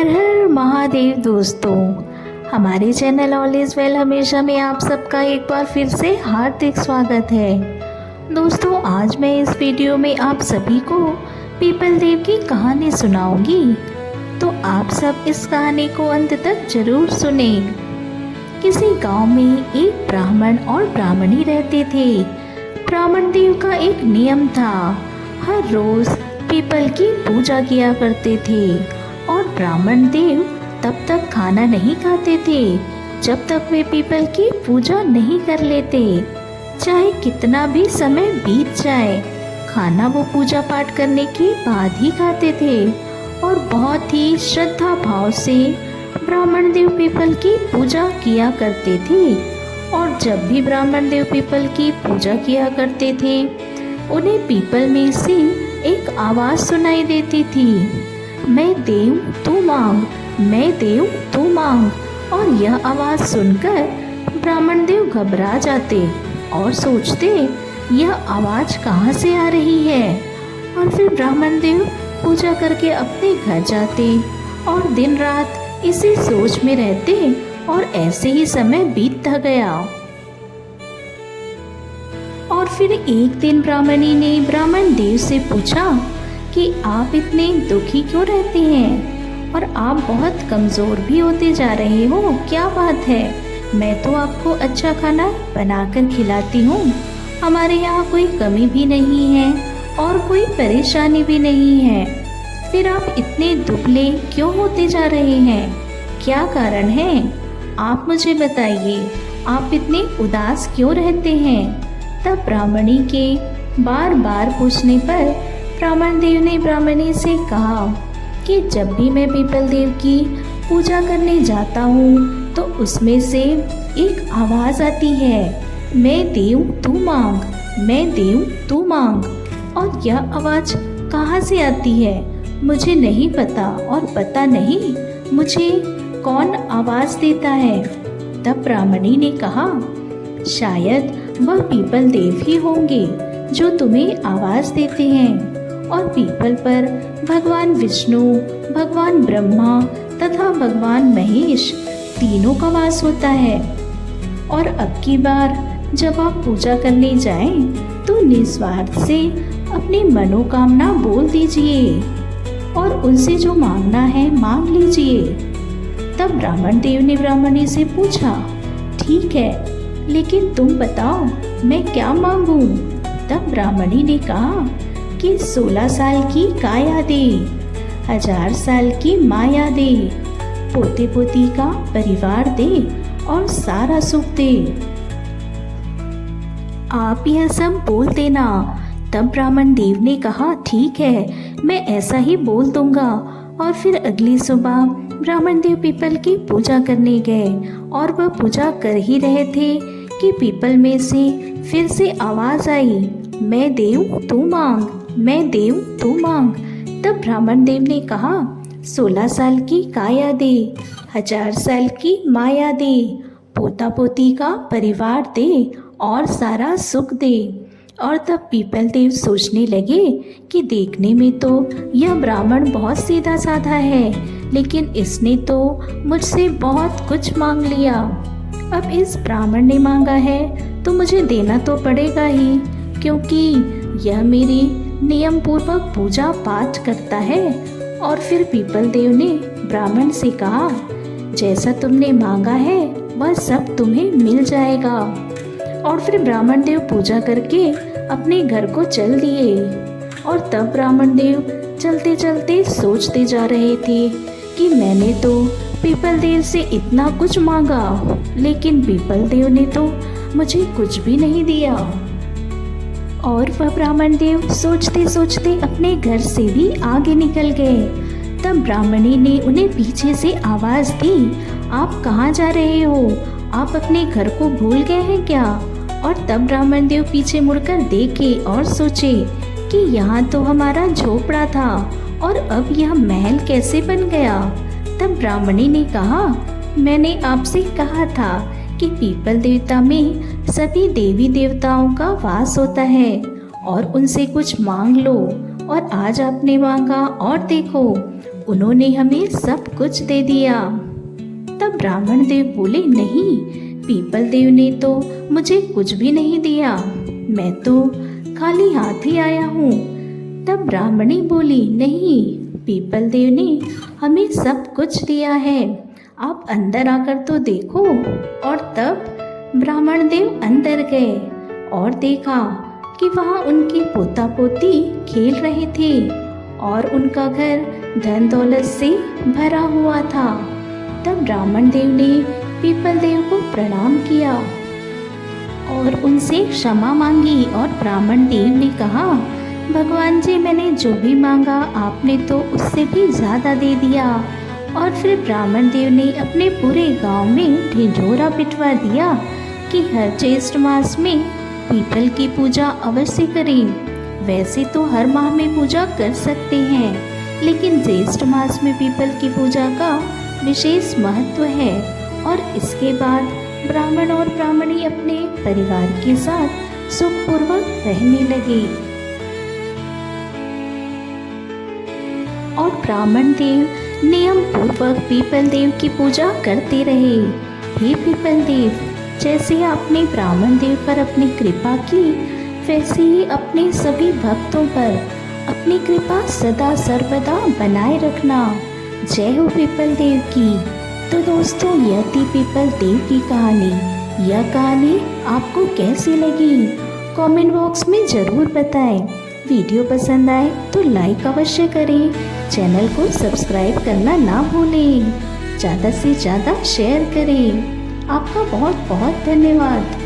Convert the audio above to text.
हर हर महादेव दोस्तों, हमारे channel all is well हमेशा में आप सबका एक बार फिर से हार्दिक स्वागत है। दोस्तों, आज मैं इस वीडियो में आप सभी को पीपल देव की कहानी सुनाऊंगी, तो आप सब इस कहानी को अंत तक जरूर सुने। किसी गांव में एक ब्राह्मण और ब्राह्मणी रहते थे। ब्राह्मण देव का एक नियम था, हर रोज पीपल की पूजा किया करते थे और ब्राह्मण देव तब तक खाना नहीं खाते थे जब तक वे पीपल की पूजा नहीं कर लेते। चाहे कितना भी समय बीत जाए, खाना वो पूजा पाठ करने के बाद ही खाते थे और बहुत ही श्रद्धा भाव से ब्राह्मण देव पीपल की पूजा किया करते थे। और जब भी ब्राह्मण देव पीपल की पूजा किया करते थे, उन्हें पीपल में से एक आवाज़ सुनाई देती थी, मैं देव तू मांग, मैं देव तू मांग। और यह आवाज़ सुनकर ब्राह्मण देव घबरा जाते और सोचते यह आवाज़ कहाँ से आ रही है। और फिर ब्राह्मण देव पूजा करके अपने घर जाते और दिन रात इसी सोच में रहते और ऐसे ही समय बीतता गया। और फिर एक दिन ब्राह्मणी ने ब्राह्मण देव से पूछा कि आप इतने दुखी क्यों रहते हैं और आप बहुत कमज़ोर भी होते जा रहे हो, क्या बात है? मैं तो आपको अच्छा खाना बनाकर खिलाती हूँ, हमारे यहाँ कोई कमी भी नहीं है और कोई परेशानी भी नहीं है, फिर आप इतने दुबले क्यों होते जा रहे हैं? क्या कारण है? आप मुझे बताइए, आप इतने उदास क्यों रहते हैं? तब ब्राह्मणी के बार बार पूछने पर ब्राह्मण देव ने ब्राह्मणी से कहा कि जब भी मैं पीपल देव की पूजा करने जाता हूँ तो उसमें से एक आवाज़ आती है, मैं देव तू मांग, मैं देव तू मांग। और यह आवाज़ कहाँ से आती है मुझे नहीं पता और पता नहीं मुझे कौन आवाज़ देता है। तब ब्राह्मणी ने कहा, शायद वह पीपल देव ही होंगे जो तुम्हें आवाज़ देते हैं। और पीपल पर भगवान विष्णु, भगवान ब्रह्मा तथा भगवान महेश तीनों का वास होता है। और अब की बार जब आप पूजा करने जाएं, तो निस्वार्थ से अपनी मनोकामना बोल दीजिए और उनसे जो मांगना है मांग लीजिए। तब ब्राह्मण देव ने ब्राह्मणी से पूछा, ठीक है, लेकिन तुम बताओ मैं क्या मांगूं? तब ब्राह्मणी ने कहा कि 16 साल की काया दे, 1000 साल की माया दे, पोते पोती का परिवार दे और सारा सुख दे। आप यह सब बोल देना। तब ब्राह्मण देव ने कहा, ठीक है, मैं ऐसा ही बोल दूंगा। और फिर अगली सुबह ब्राह्मण देव पीपल की पूजा करने गए और वह पूजा कर ही रहे थे कि पीपल में से फिर से आवाज़ आई, मैं देव तू मांग, मैं देव तू मांग। तब ब्राह्मण देव ने कहा, 16 साल की काया दे, 1000 साल की माया दे, पोता पोती का परिवार दे और सारा सुख दे। और तब पीपल देव सोचने लगे कि देखने में तो यह ब्राह्मण बहुत सीधा साधा है, लेकिन इसने तो मुझसे बहुत कुछ मांग लिया। अब इस ब्राह्मण ने मांगा है तो मुझे देना तो पड़ेगा ही, क्योंकि यह मेरी नियम पूर्वक पूजा पाठ करता है। और फिर पीपल देव ने ब्राह्मण से कहा, जैसा तुमने मांगा है वह सब तुम्हें मिल जाएगा। और फिर ब्राह्मण देव पूजा करके अपने घर को चल दिए। और तब ब्राह्मण देव चलते चलते सोचते जा रहे थे कि मैंने तो पीपल देव से इतना कुछ मांगा, लेकिन पीपल देव ने तो मुझे कुछ भी नहीं दिया। और वह ब्राह्मण देव सोचते सोचते अपने घर से भी आगे निकल गए। तब ब्राह्मणी ने उन्हें पीछे से आवाज़ दी, आप कहाँ जा रहे हो? आप अपने घर को भूल गए हैं क्या? और तब ब्राह्मण देव पीछे मुड़कर देखे और सोचे कि यहाँ तो हमारा झोपड़ा था और अब यह महल कैसे बन गया। तब ब्राह्मणी ने कहा, मैंने आपसे कहा था कि पीपल देवता में सभी देवी देवताओं का वास होता है और उनसे कुछ मांग लो, और आज आपने मांगा और देखो उन्होंने हमें सब कुछ दे दिया। तब ब्राह्मण देव बोले, नहीं, पीपल देव ने तो मुझे कुछ भी नहीं दिया, मैं तो खाली हाथ ही आया हूँ। तब ब्राह्मणी बोली, नहीं, पीपल देव ने हमें सब कुछ दिया है, आप अंदर आकर तो देखो। और तब ब्राह्मण देव अंदर गए और देखा कि वहाँ उनके पोता पोती खेल रहे थे और उनका घर धन दौलत से भरा हुआ था। तब ब्राह्मण देव ने पीपल देव को प्रणाम किया और उनसे क्षमा मांगी। और ब्राह्मण देव ने कहा, भगवान जी, मैंने जो भी मांगा आपने तो उससे भी ज़्यादा दे दिया। और फिर ब्राह्मण देव ने अपने पूरे गांव में ढिंढोरा पिटवा दिया कि हर ज्येष्ठ मास में पीपल की पूजा अवश्य करें। वैसे तो हर माह में पूजा कर सकते हैं, लेकिन ज्येष्ठ मास में पीपल की पूजा का विशेष महत्व है। और इसके बाद ब्राह्मण और ब्राह्मणी अपने परिवार के साथ सुखपूर्वक रहने लगे। और ब्राह्मण देव नियम पूर्वक पीपल देव की पूजा करते रहे। हे पीपल देव, जैसे आपने ब्राह्मण देव पर अपनी कृपा की, वैसे ही अपने सभी भक्तों पर अपनी कृपा सदा सर्वदा बनाए रखना। जय हो पीपल देव की। तो दोस्तों, यह थी पीपल देव की कहानी। यह कहानी आपको कैसी लगी कमेंट बॉक्स में ज़रूर बताएं। वीडियो पसंद आए तो लाइक अवश्य करें, चैनल को सब्सक्राइब करना ना भूलें, ज़्यादा से ज़्यादा शेयर करें। आपका बहुत बहुत धन्यवाद।